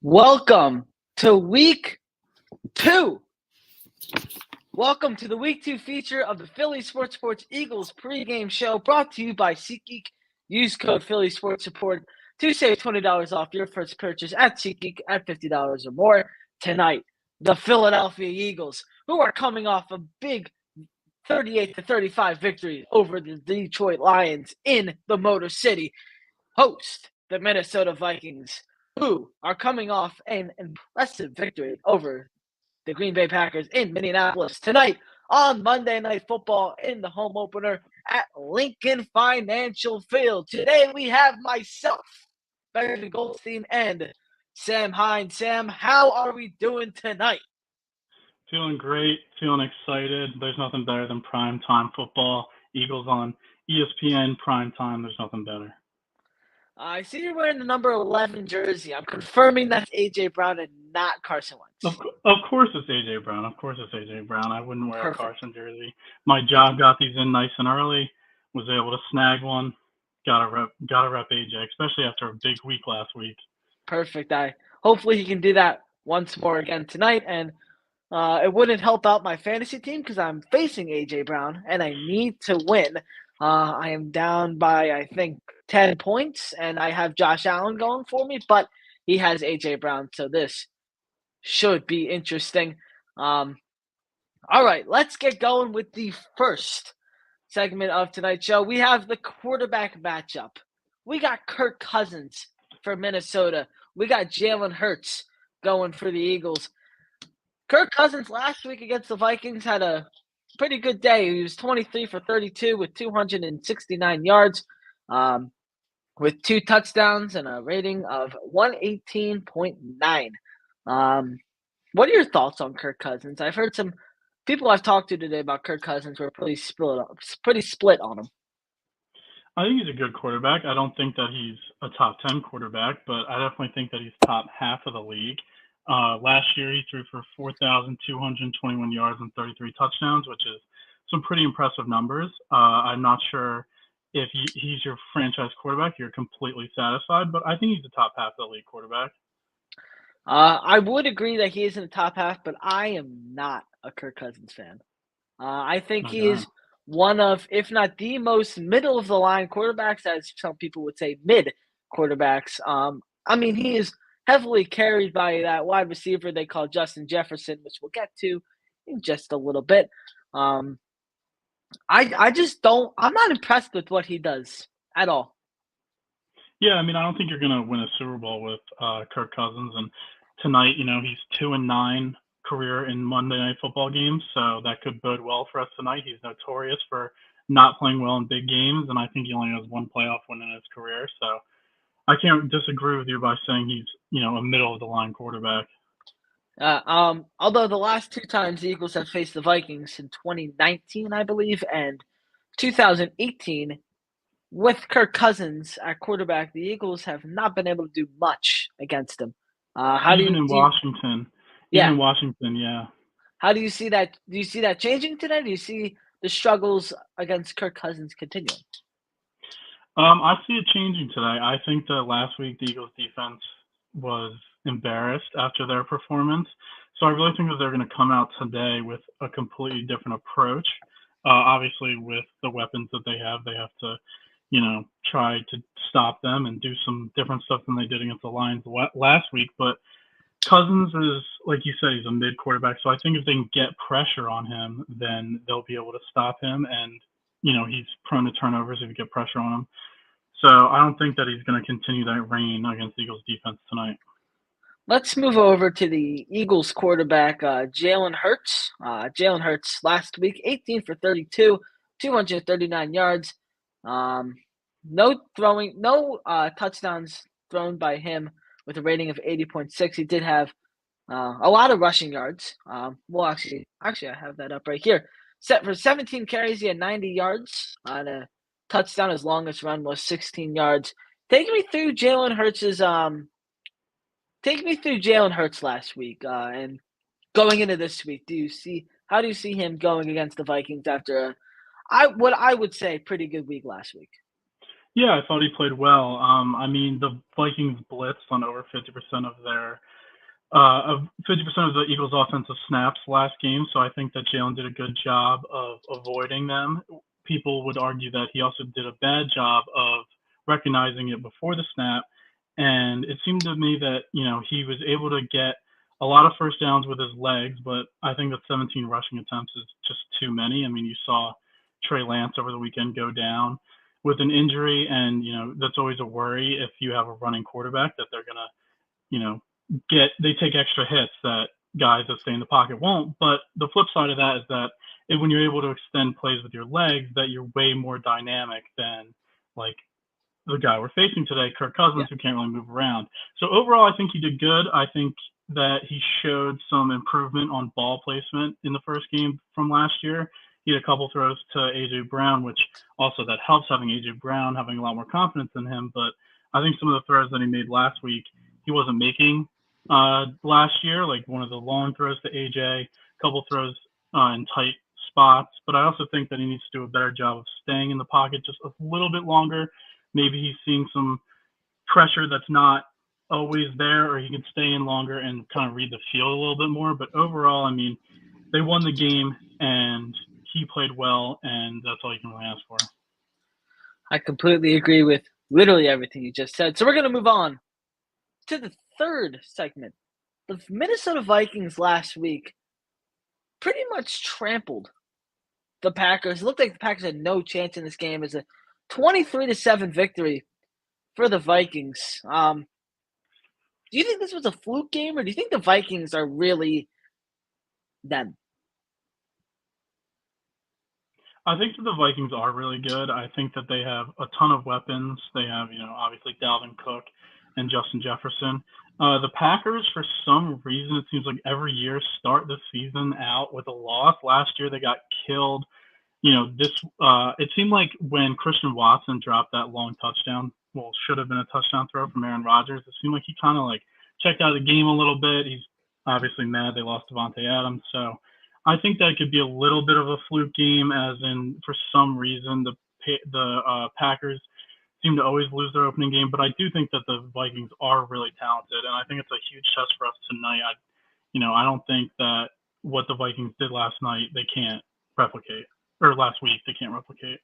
Welcome to week two. Welcome to the week two feature of the Philly Sports Eagles pregame show brought to you by SeatGeek. Use code Philly Sports Support to save $20 off your first purchase at SeatGeek at $50 or more. Tonight, the Philadelphia Eagles, who are coming off a big 38-35 victory over the Detroit Lions in the Motor City, host the Minnesota Vikings, who are coming off an impressive victory over the Green Bay Packers in Minneapolis tonight on Monday Night Football in the home opener at Lincoln Financial Field. Today we have myself, Benjamin Goldstein, and Sam Hines. Sam, how are we doing tonight? Feeling great, feeling excited. There's nothing better than primetime football. Eagles on ESPN primetime. There's nothing better. I see you're wearing the number 11 jersey. I'm confirming that's A.J. Brown and not Carson Wentz. Of course it's A.J. Brown. Of course it's A.J. Brown. I wouldn't wear Perfect. a Carson jersey. My job got these in nice and early. Was able to snag one. Gotta rep A.J., especially after a big week last week. Perfect. Hopefully he can do that once more again tonight, and it wouldn't help out my fantasy team because I'm facing A.J. Brown, and I need to win. I am down by, I think, 10 points, and I have Josh Allen going for me, but he has A.J. Brown, so this should be interesting. All right, let's get going with the first segment of tonight's show. We have the quarterback matchup. We got Kirk Cousins for Minnesota. We got Jalen Hurts going for the Eagles. Kirk Cousins last week against the Vikings had a pretty good day. He was 23 for 32 with 269 yards, with 2 touchdowns and a rating of 118.9. What are your thoughts on Kirk Cousins? I've heard some people I've talked to today about Kirk Cousins were pretty split on him. I think he's a good quarterback. I don't think that he's a top 10 quarterback, but I definitely think that he's top half of the league. Last year, he threw for 4,221 yards and 33 touchdowns, which is some pretty impressive numbers. I'm not sure if he's your franchise quarterback, you're completely satisfied, but I think he's the top half of the league quarterback. I would agree that he is in the top half, but I am not a Kirk Cousins fan. I think he is one of, if not the most middle-of-the-line quarterbacks, as some people would say, mid quarterbacks. I mean, he is heavily carried by that wide receiver they call Justin Jefferson, which we'll get to in just a little bit. I just don't – I'm not impressed with what he does at all. Yeah, I mean, I don't think you're going to win a Super Bowl with Kirk Cousins. And tonight, he's 2-9 career in Monday Night Football games, so that could bode well for us tonight. He's notorious for not playing well in big games, and I think he only has one playoff win in his career. So I can't disagree with you by saying he's, a middle-of-the-line quarterback. Although the last 2 times the Eagles have faced the Vikings in 2019, I believe, and 2018, with Kirk Cousins at quarterback, the Eagles have not been able to do much against him. Even in Washington, yeah. How do you see that? Do you see that changing today? Do you see the struggles against Kirk Cousins continuing? I see it changing today. I think that last week the Eagles defense was embarrassed after their performance. So I really think that they're going to come out today with a completely different approach. Obviously, with the weapons that they have to, try to stop them and do some different stuff than they did against the Lions last week. But Cousins is, like you said, he's a mid quarterback. So I think if they can get pressure on him, then they'll be able to stop him. And, he's prone to turnovers if you get pressure on him. So I don't think that he's going to continue that reign against the Eagles defense tonight. Let's move over to the Eagles quarterback, Jalen Hurts. Jalen Hurts last week, 18 for 32, 239 yards. No touchdowns thrown by him with a rating of 80.6. He did have a lot of rushing yards. Well, actually, I have that up right here. Set for 17 carries, he had 90 yards on a touchdown. His longest run was 16 yards. Take me through Jalen Hurts last week and going into this week. How do you see him going against the Vikings after what I would say pretty good week last week? Yeah, I thought he played well. I mean, the Vikings blitzed on over 50% of their of 50% of the Eagles' offensive snaps last game, so I think that Jalen did a good job of avoiding them. People would argue that he also did a bad job of recognizing it before the snap, and it seemed to me that he was able to get a lot of first downs with his legs, but I think that 17 rushing attempts is just too many. I mean, you saw Trey Lance over the weekend go down with an injury, and that's always a worry if you have a running quarterback that they're gonna you know, they take extra hits that guys that stay in the pocket won't. But the flip side of that is that when you're able to extend plays with your legs, that you're way more dynamic than like the guy we're facing today, Kirk Cousins, who can't really move around. So overall, I think he did good. I think that he showed some improvement on ball placement in the first game from last year. He had a couple throws to AJ Brown, which also that helps having AJ Brown having a lot more confidence in him. But I think some of the throws that he made last week, he wasn't making last year, like one of the long throws to AJ, a couple throws in tight spots. But I also think that he needs to do a better job of staying in the pocket just a little bit longer. Maybe he's seeing some pressure that's not always there, or he can stay in longer and kind of read the field a little bit more. But overall, I mean, they won the game and he played well, and that's all you can really ask for. I completely agree with literally everything you just said. So we're going to move on to the third segment. The Minnesota Vikings last week pretty much trampled the Packers. It looked like the Packers had no chance in this game. It's a 23-7 victory for the Vikings. Do you think this was a fluke game, or do you think the Vikings are really them? I think that the Vikings are really good. I think that they have a ton of weapons. They have, obviously Dalvin Cook and Justin Jefferson. The Packers, for some reason, it seems like every year start the season out with a loss. Last year they got killed. It seemed like when Christian Watson dropped that long touchdown, should have been a touchdown throw from Aaron Rodgers, it seemed like he kind of like checked out of the game a little bit. He's obviously mad they lost Devontae Adams. So I think that could be a little bit of a fluke game, as in for some reason the Packers seem to always lose their opening game. But I do think that the Vikings are really talented, and I think it's a huge test for us tonight. I don't think that what the Vikings did last night they can't replicate, or last week they can't replicate.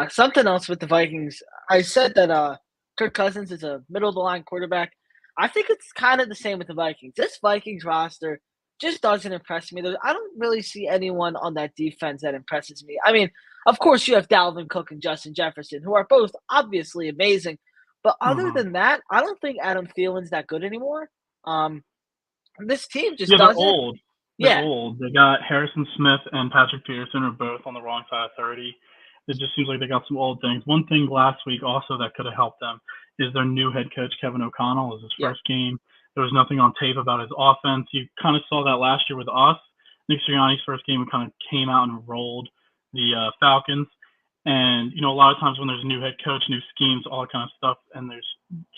Something else with the Vikings, I said that Kirk Cousins is a middle-of-the-line quarterback. I think it's kind of the same with the Vikings. This Vikings roster just doesn't impress me. I don't really see anyone on that defense that impresses me. I mean, of course, you have Dalvin Cook and Justin Jefferson, who are both obviously amazing. But other than that, I don't think Adam Thielen's that good anymore. This team just they're doesn't. old. They're old. They got Harrison Smith and Patrick Peterson are both on the wrong side of 30. It just seems like they got some old things. One thing last week also that could have helped them is their new head coach, Kevin O'Connell. It was his first game. There was nothing on tape about his offense. You kind of saw that last year with us. Nick Sirianni's first game, we kind of came out and rolled the Falcons. And, a lot of times when there's a new head coach, new schemes, all that kind of stuff, and there's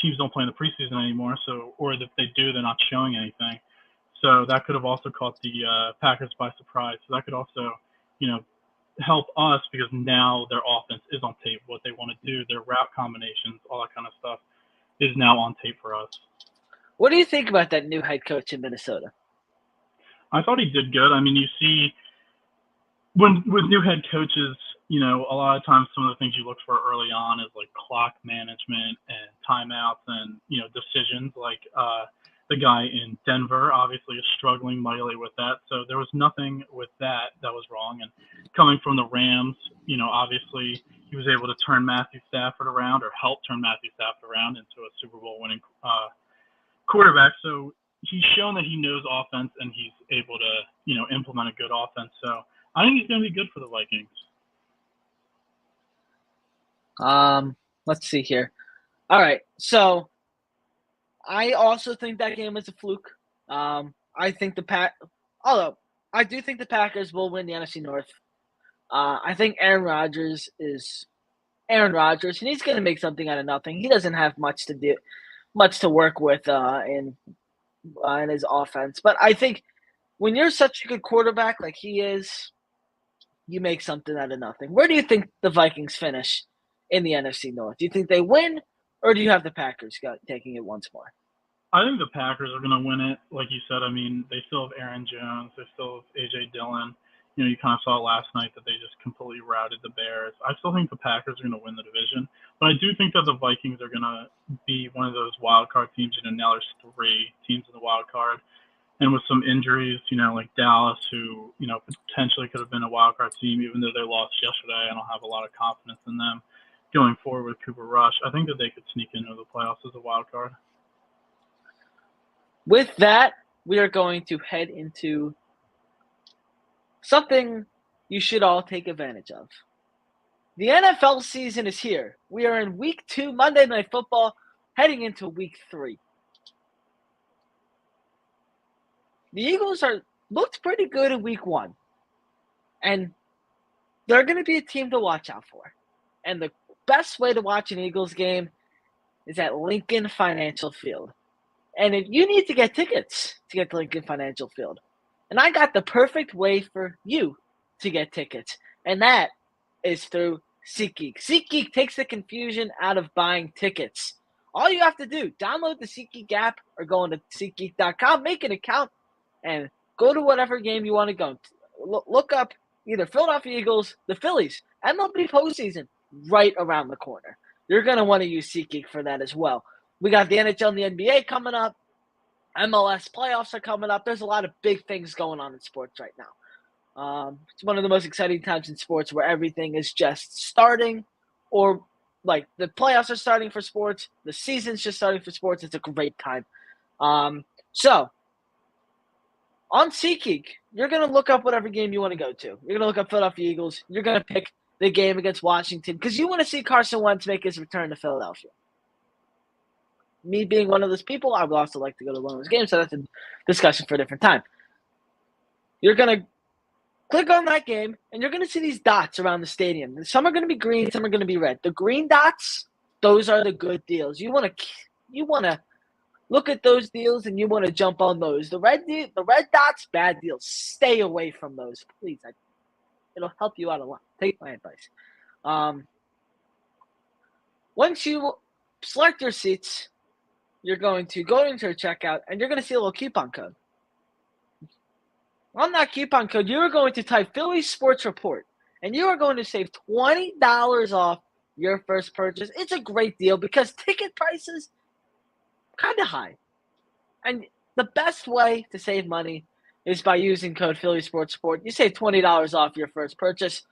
teams don't play in the preseason anymore, or if they do, they're not showing anything. So that could have also caught the Packers by surprise. So that could also, help us, because now their offense is on tape. What they want to do, their route combinations, all that kind of stuff is now on tape for us. What do you think about that new head coach in Minnesota? I thought he did good. I mean, you see, with new head coaches, a lot of times some of the things you look for early on is like clock management and timeouts and, decisions. Like the guy in Denver obviously is struggling mightily with that. So there was nothing with that was wrong. And coming from the Rams, obviously he was able to turn Matthew Stafford around, or help turn Matthew Stafford around into a Super Bowl winning quarterback. So he's shown that he knows offense and he's able to, implement a good offense. So I think he's going to be good for the Vikings. Let's see here. All right. So I also think that game is a fluke. I think although I do think the Packers will win the NFC North. I think Aaron Rodgers is Aaron Rodgers, and he's going to make something out of nothing. He doesn't have much to work with in his offense. But I think when you're such a good quarterback like he is, you make something out of nothing. Where do you think the Vikings finish in the NFC North? Do you think they win, or do you have the Packers taking it once more? I think the Packers are going to win it. Like you said, I mean, they still have Aaron Jones. They still have A.J. Dillon. You kind of saw last night that they just completely routed the Bears. I still think the Packers are going to win the division, but I do think that the Vikings are going to be one of those wild card teams. Now there's three teams in the wild card, and with some injuries, like Dallas, who potentially could have been a wild card team, even though they lost yesterday. I don't have a lot of confidence in them going forward with Cooper Rush. I think that they could sneak into the playoffs as a wild card. With that, we are going to head into something you should all take advantage of. The NFL season is here. We are in week 2, Monday Night Football, heading into week 3. The Eagles looked pretty good in week 1. And they're going to be a team to watch out for. And the best way to watch an Eagles game is at Lincoln Financial Field. And if you need to get tickets to get to Lincoln Financial Field, and I got the perfect way for you to get tickets, and that is through SeatGeek. SeatGeek takes the confusion out of buying tickets. All you have to do, download the SeatGeek app or go into SeatGeek.com, make an account, and go to whatever game you want to go to. Look up either Philadelphia Eagles, the Phillies, MLB postseason right around the corner. You're going to want to use SeatGeek for that as well. We got the NHL and the NBA coming up. MLS playoffs are coming up. There's a lot of big things going on in sports right now. It's one of the most exciting times in sports where everything is just starting, or like the playoffs are starting for sports. The season's just starting for sports. It's a great time. So on SeatGeek, you're going to look up whatever game you want to go to. You're going to look up Philadelphia Eagles. You're going to pick the game against Washington because you want to see Carson Wentz make his return to Philadelphia. Me being one of those people, I would also like to go to one of those games, so that's a discussion for a different time. You're going to click on that game, and you're going to see these dots around the stadium. Some are going to be green, some are going to be red. The green dots, those are the good deals. You want to look at those deals, and you want to jump on those. The red dots, bad deals. Stay away from those, please. It'll help you out a lot. Take my advice. Once you select your seats, you're going to go into your checkout, and you're going to see a little coupon code. On that coupon code, you are going to type Philly Sports Report, and you are going to save $20 off your first purchase. It's a great deal because ticket prices kind of high. And the best way to save money is by using code Philly Sports Report. You save $20 off your first purchase.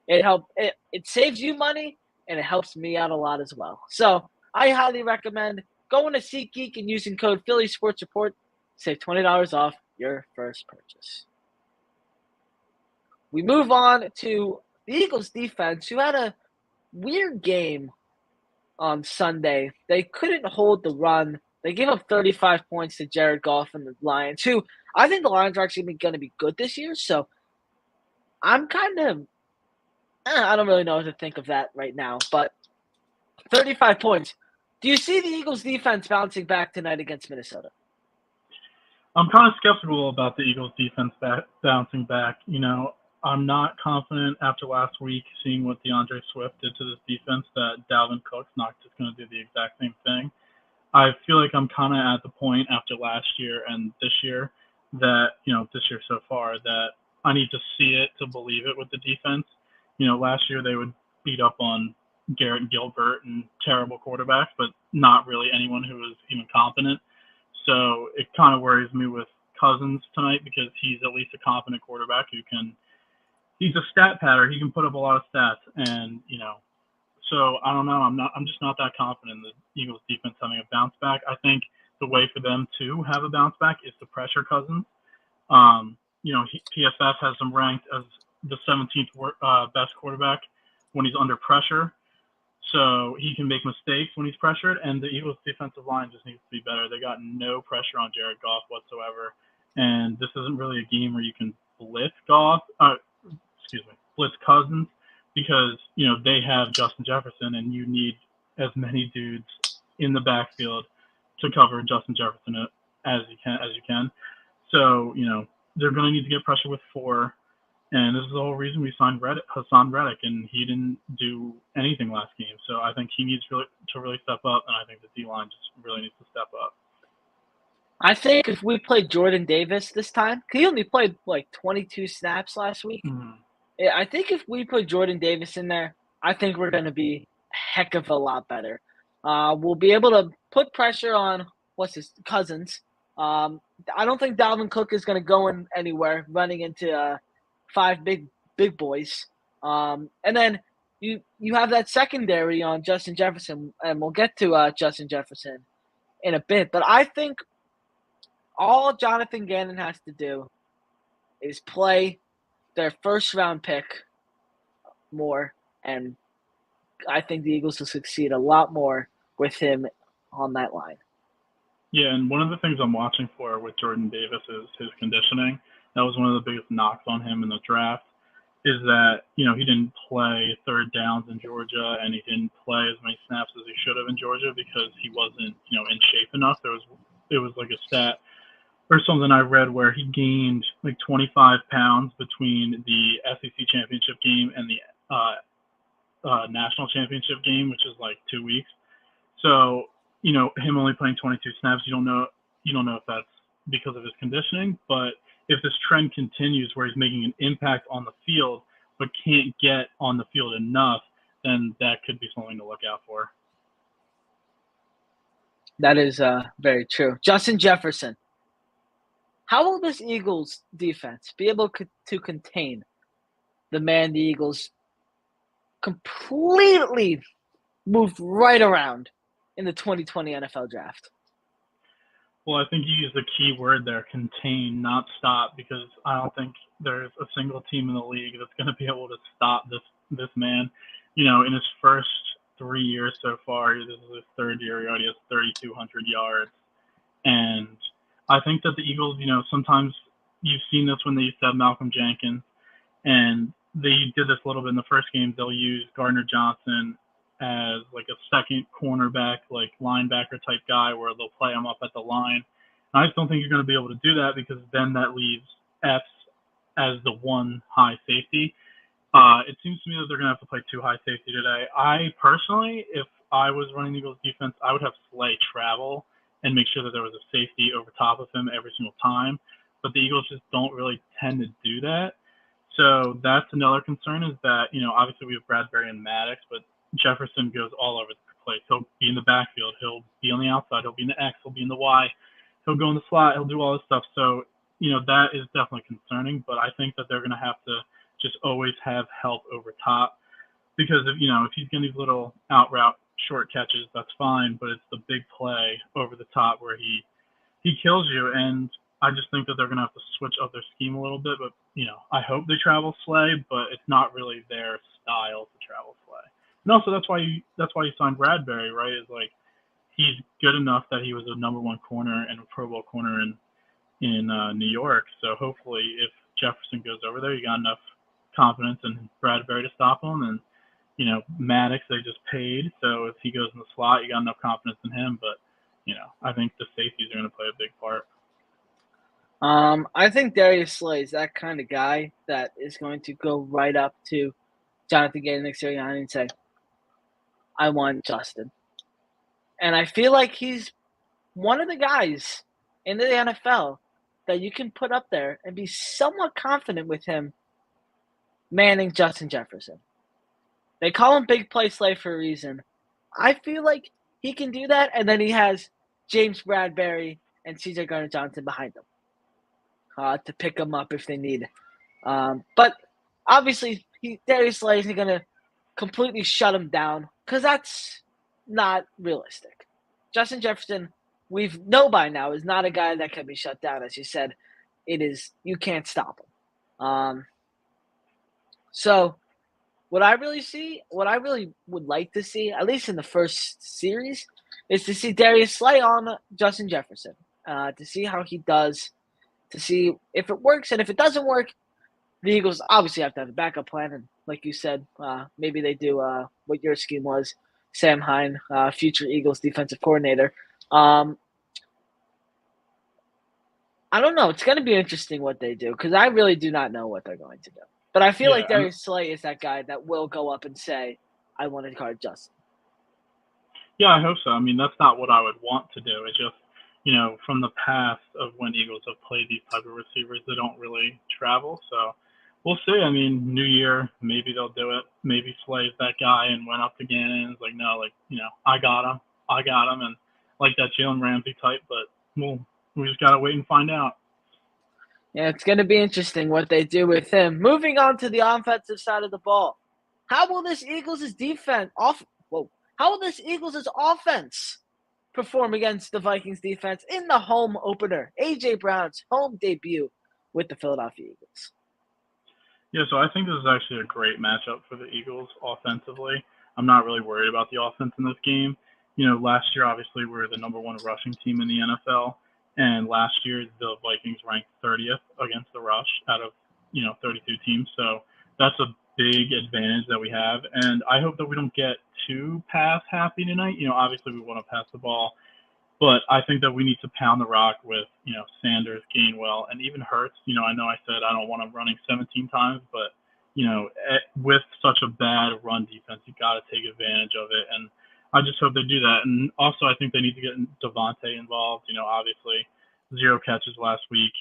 It saves you money, and it helps me out a lot as well. So I highly recommend going to SeatGeek and using code Philly Sports Report. Save $20 off your first purchase. We move on to the Eagles defense, who had a weird game on Sunday. They couldn't hold the run. They gave up 35 points to Jared Goff and the Lions, who I think the Lions are actually going to be good this year. So I'm kind of I don't really know what to think of that right now. But 35 points. Do you see the Eagles defense bouncing back tonight against Minnesota? I'm kind of skeptical about the Eagles defense bouncing back. I'm not confident after last week seeing what DeAndre Swift did to this defense that Dalvin Cook's not just going to do the exact same thing. I feel like I'm kind of at the point after last year and this year that, this year so far, that I need to see it to believe it with the defense. Last year they would beat up on Garrett and Gilbert and terrible quarterbacks, but not really anyone who was even competent. So it kind of worries me with Cousins tonight because he's at least a competent quarterback who can – he's a stat patter. He can put up a lot of stats, and so I don't know. I'm just not that confident in the Eagles defense having a bounce back. I think the way for them to have a bounce back is to pressure Cousins. PFF has him ranked as the 17th best quarterback when he's under pressure. So he can make mistakes when he's pressured, and the Eagles' defensive line just needs to be better. They got no pressure on Jared Goff whatsoever, and this isn't really a game where you can blitz Cousins, because they have Justin Jefferson, and you need as many dudes in the backfield to cover Justin Jefferson as you can. So they're going to need to get pressure with 4. And this is the whole reason we signed Hassan Reddick, and he didn't do anything last game. So I think he needs to really step up, and I think the D-line just really needs to step up. I think if we play Jordan Davis this time, 'cause he only played like 22 snaps last week. Mhm. Yeah, I think if we put Jordan Davis in there, I think we're going to be a heck of a lot better. We'll be able to put pressure on what's his Cousins. Um, I don't think Dalvin Cook is going to go in anywhere, running into five big boys. And then you have that secondary on Justin Jefferson, and we'll get to Justin Jefferson in a bit. But I think all Jonathan Gannon has to do is play their first round pick more, and I think the Eagles will succeed a lot more with him on that line. Yeah, and one of the things I'm watching for with Jordan Davis is his conditioning. That was one of the biggest knocks on him in the draft, is that, he didn't play third downs in Georgia, and he didn't play as many snaps as he should have in Georgia because he wasn't, in shape enough. It was like a stat or something I read where he gained like 25 pounds between the SEC championship game and the national championship game, which is like 2 weeks. So, him only playing 22 snaps, you don't know if that's because of his conditioning, but if this trend continues where he's making an impact on the field but can't get on the field enough, then that could be something to look out for. That is very true. Justin Jefferson. How will this Eagles defense be able to contain the man the Eagles completely moved right around in the 2020 NFL draft? Well, I think you used the key word there, contain, not stop, because I don't think there's a single team in the league that's going to be able to stop this man. In his first 3 years so far, this is his third year, he already has 3,200 yards. And I think that the Eagles, sometimes you've seen this when they used to have Malcolm Jenkins, and they did this a little bit in the first game. They'll use Gardner-Johnson as like a second cornerback, like linebacker type guy, where they'll play him up at the line. And I just don't think you're going to be able to do that, because then that leaves Epps as the one high safety. It seems to me that they're going to have to play two high safety today. I personally, if I was running the Eagles defense, I would have Slay travel and make sure that there was a safety over top of him every single time. But the Eagles just don't really tend to do that. So that's another concern, is that, obviously we have Bradbury and Maddox, but Jefferson goes all over the place. He'll be in the backfield. He'll be on the outside. He'll be in the X. He'll be in the Y. He'll go in the slot. He'll do all this stuff. So, that is definitely concerning. But I think that they're going to have to just always have help over top, because if he's getting these little out route short catches, that's fine. But it's the big play over the top where he kills you. And I just think that they're going to have to switch up their scheme a little bit. But, I hope they travel Slay, but it's not really their style to travel Slay. And also that's why you signed Bradbury, right? Is like, he's good enough that he was a number one corner and a Pro Bowl corner in New York. So hopefully, if Jefferson goes over there, you got enough confidence in Bradbury to stop him. And Maddox they just paid, so if he goes in the slot, you got enough confidence in him. But I think the safeties are going to play a big part. I think Darius Slay is that kind of guy that is going to go right up to Jonathan Gannon and Sirianni and say, I want Justin. And I feel like he's one of the guys in the NFL that you can put up there and be somewhat confident with him manning Justin Jefferson. They call him Big Play Slay for a reason. I feel like he can do that, and then he has James Bradbury and CJ Gardner-Johnson behind him to pick him up if they need. But obviously, Darius Slay isn't going to completely shut him down, because that's not realistic. Justin Jefferson, we know by now, is not a guy that can be shut down. As you said, you can't stop him. So what I really would like to see, at least in the first series, is to see Darius Slay on Justin Jefferson, to see how he does, to see if it works. And if it doesn't work, the Eagles obviously have to have a backup plan. And like you said, maybe they do what your scheme was, Sam Hine, future Eagles defensive coordinator. I don't know. It's going to be interesting what they do, because I really do not know what they're going to do. But I feel like Darius Slay is that guy that will go up and say, I want to guard Justin. Yeah, I hope so. I mean, that's not what I would want to do. It's just, from the past of when Eagles have played these type of receivers, they don't really travel. So we'll see. I mean, New Year, maybe they'll do it. Maybe Slay's that guy and went up to Gannon and was like, no, I got him, and like that Jalen Ramsey type. But we just gotta wait and find out. Yeah, it's going to be interesting what they do with him. Moving on to the offensive side of the ball, how will this Eagles' How will this Eagles' offense perform against the Vikings defense in the home opener? A.J. Brown's home debut with the Philadelphia Eagles. Yeah, so I think this is actually a great matchup for the Eagles offensively. I'm not really worried about the offense in this game. Last year, obviously, we were the number one rushing team in the NFL. And last year, the Vikings ranked 30th against the rush out of, 32 teams. So that's a big advantage that we have. And I hope that we don't get too pass happy tonight. Obviously, we want to pass the ball. But I think that we need to pound the rock with, Sanders, Gainwell, and even Hurts. I know I said I don't want him running 17 times, but, with such a bad run defense, you got to take advantage of it. And I just hope they do that. And also, I think they need to get Devontae involved. Obviously, 0 catches last week.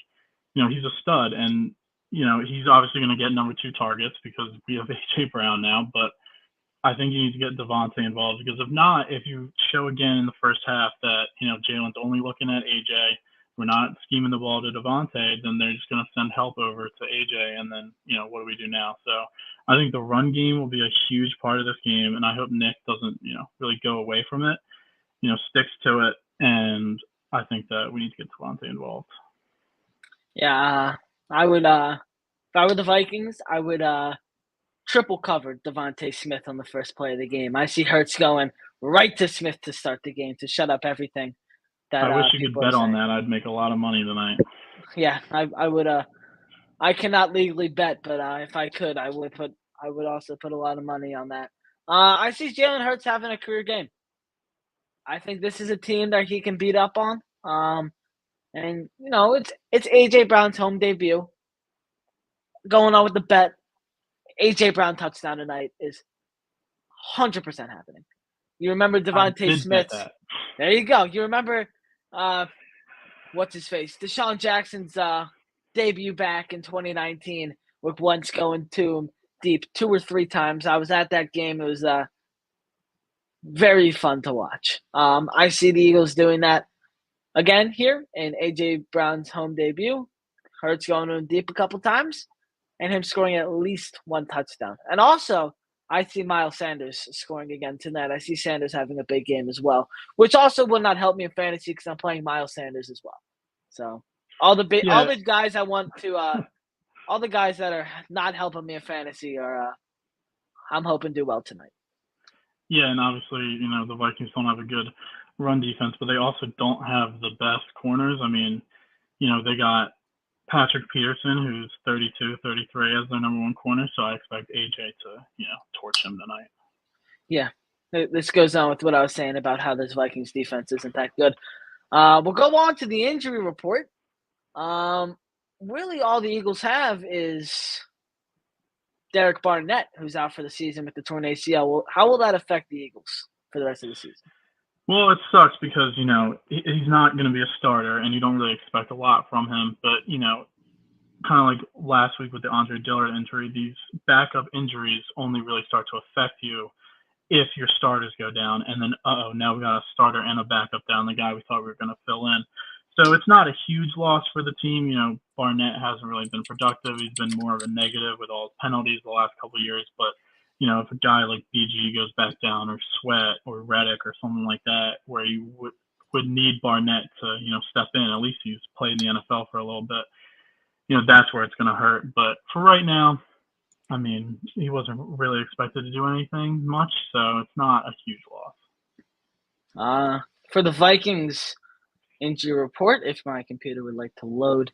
He's a stud, and, he's obviously going to get number 2 targets because we have A.J. Brown now. But I think you need to get Devontae involved because if not, if you show again in the first half that, Jalen's only looking at AJ, we're not scheming the ball to Devontae, then they're just going to send help over to AJ, and then, what do we do now? So I think the run game will be a huge part of this game, and I hope Nick doesn't, really go away from it, sticks to it, and I think that we need to get Devontae involved. Yeah, I would, if I were the Vikings, I would triple cover Devontae Smith on the first play of the game. I see Hurts going right to Smith to start the game to shut up everything that I wish you could people bet are on saying. that. I'd make a lot of money tonight. Yeah, I would. I cannot legally bet, but if I could, I would also put a lot of money on that. I see Jalen Hurts having a career game. I think this is a team that he can beat up on. And it's AJ Brown's home debut. Going on with the bet, AJ Brown touchdown tonight is 100% happening. You remember I Devontae did bet Smith's? that. There you go. You remember what's his face? Deshaun Jackson's debut back in 2019 with Wentz going to him deep 2 or 3 times. I was at that game. It was very fun to watch. I see the Eagles doing that again here in AJ Brown's home debut. Hurts going to him deep a couple times, and him scoring at least 1 touchdown. And also, I see Miles Sanders scoring again tonight. I see Sanders having a big game as well, which also will not help me in fantasy because I'm playing Miles Sanders as well. So all the guys I want to, all the guys that are not helping me in fantasy are, I'm hoping do well tonight. Yeah, and obviously, the Vikings don't have a good run defense, but they also don't have the best corners. I mean, they got Patrick Peterson, who's 32, 33 as their number 1 corner, so I expect AJ to, torch him tonight. Yeah, this goes on with what I was saying about how this Vikings defense isn't that good. We'll go on to the injury report. Really all the Eagles have is Derek Barnett, who's out for the season with the torn ACL. How will that affect the Eagles for the rest of the season? Well, it sucks because, he's not going to be a starter, and you don't really expect a lot from him. But, kind of like last week with the Andre Dillard injury, these backup injuries only really start to affect you if your starters go down. And then, now we got a starter and a backup down, the guy we thought we were going to fill in. So it's not a huge loss for the team. Barnett hasn't really been productive. He's been more of a negative with all his penalties the last couple of years. But, if a guy like BG goes back down, or Sweat or Reddick or something like that, where you would need Barnett to, step in, at least he's played in the NFL for a little bit, that's where it's going to hurt. But for right now, I mean, he wasn't really expected to do anything much, so it's not a huge loss. For the Vikings injury report, if my computer would like to load.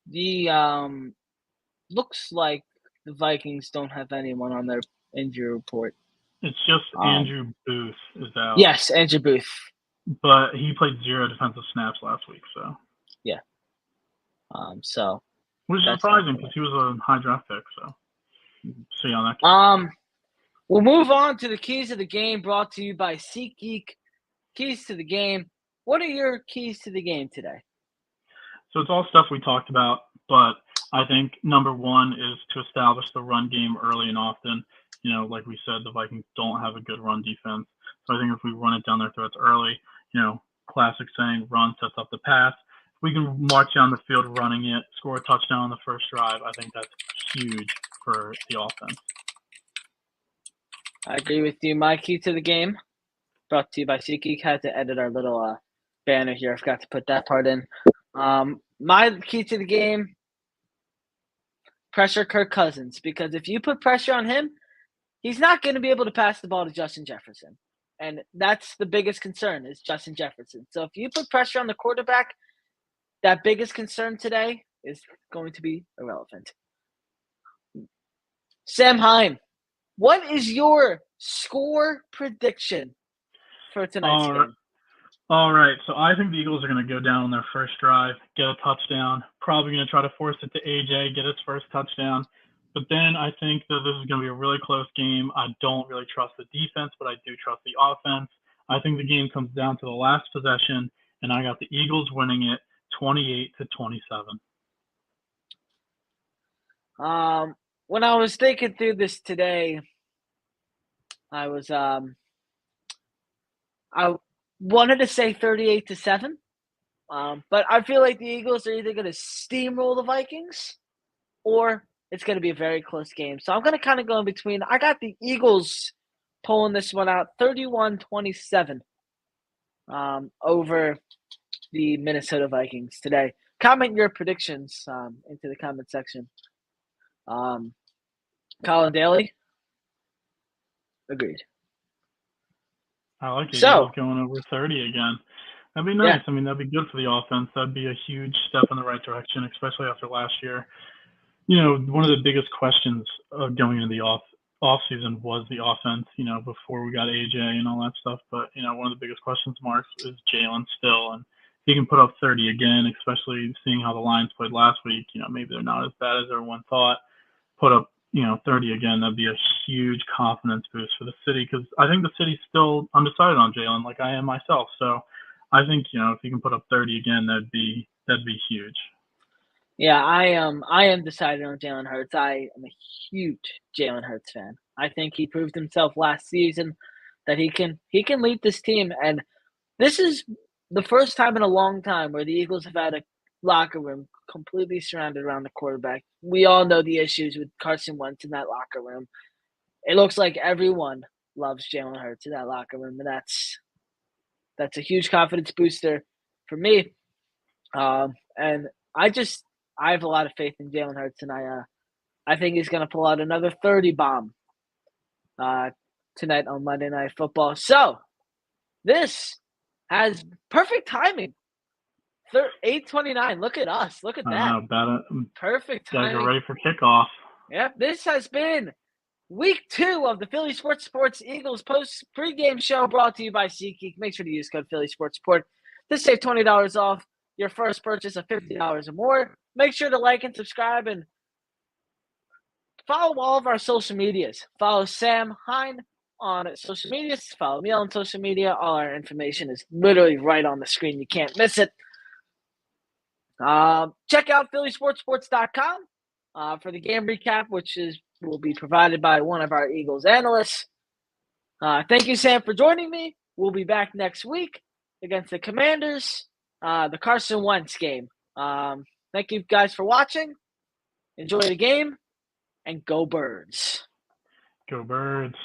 The looks like the Vikings don't have anyone on their injury report. It's just Andrew Booth is out. Yes, Andrew Booth. But he played 0 defensive snaps last week, so. Yeah. Which is surprising because he was a high draft pick, so. See how that goes. We'll move on to the keys of the game brought to you by SeatGeek. Keys to the game. What are your keys to the game today? So it's all stuff we talked about, but I think number one is to establish the run game early and often. Like we said, the Vikings don't have a good run defense. So I think if we run it down their throats early, classic saying, run sets up the pass. If we can march down the field running it, score a touchdown on the first drive, I think that's huge for the offense. I agree with you. My key to the game, brought to you by SeatGeek. Had to edit our little banner here. I forgot to put that part in. My key to the game, pressure Kirk Cousins. Because if you put pressure on him, he's not going to be able to pass the ball to Justin Jefferson. And that's the biggest concern is Justin Jefferson. So if you put pressure on the quarterback, that biggest concern today is going to be irrelevant. Sam Hine, what is your score prediction for tonight's game? All right, so I think the Eagles are going to go down on their first drive, get a touchdown, probably going to try to force it to AJ, get his first touchdown. But then I think that this is going to be a really close game. I don't really trust the defense, but I do trust the offense. I think the game comes down to the last possession, and I got the Eagles winning it 28-27. When I was thinking through this today, I wanted to say 38-7, but I feel like the Eagles are either going to steamroll the Vikings or it's going to be a very close game. So I'm going to kind of go in between. I got the Eagles pulling this one out 31-27 over the Minnesota Vikings today. Comment your predictions into the comment section. Colin Daly? Agreed. I like it. Eagles going over 30 again. That'd be nice. Yeah. I mean, that'd be good for the offense. That'd be a huge step in the right direction, especially after last year. One of the biggest questions going into the off season was the offense, before we got AJ and all that stuff. But, one of the biggest questions marks is Jalen still. And if he can put up 30 again, especially seeing how the Lions played last week, maybe they're not as bad as everyone thought. Put up 30 again, that'd be a huge confidence boost for the city because I think the city's still undecided on Jalen, like I am myself. So I think, if he can put up 30 again, that'd be huge. Yeah, I am decided on Jalen Hurts. I am a huge Jalen Hurts fan. I think he proved himself last season that he can lead this team, and this is the first time in a long time where the Eagles have had a locker room completely surrounded around the quarterback. We all know the issues with Carson Wentz in that locker room. It looks like everyone loves Jalen Hurts in that locker room, and that's a huge confidence booster for me. And I have a lot of faith in Jalen Hurts, and I think he's going to pull out another 30 bomb tonight on Monday Night Football. So this has perfect timing. 8:29. Look at us. Look at that. I know, about it. Perfect timing. Guys are ready for kickoff. Yep. This has been week 2 of the Philly Sports Eagles pregame show brought to you by SeatGeek. Make sure to use code Philly Sports Support to save $20 off your first purchase of $50 or more. Make sure to like and subscribe and follow all of our social medias. Follow Sam Hine on social medias. Follow me on social media. All our information is literally right on the screen. You can't miss it. Check out phillysportsports.com for the game recap, which will be provided by one of our Eagles analysts. Thank you, Sam, for joining me. We'll be back next week against the Commanders, the Carson Wentz game. Thank you guys for watching. Enjoy the game, and go Birds. Go Birds.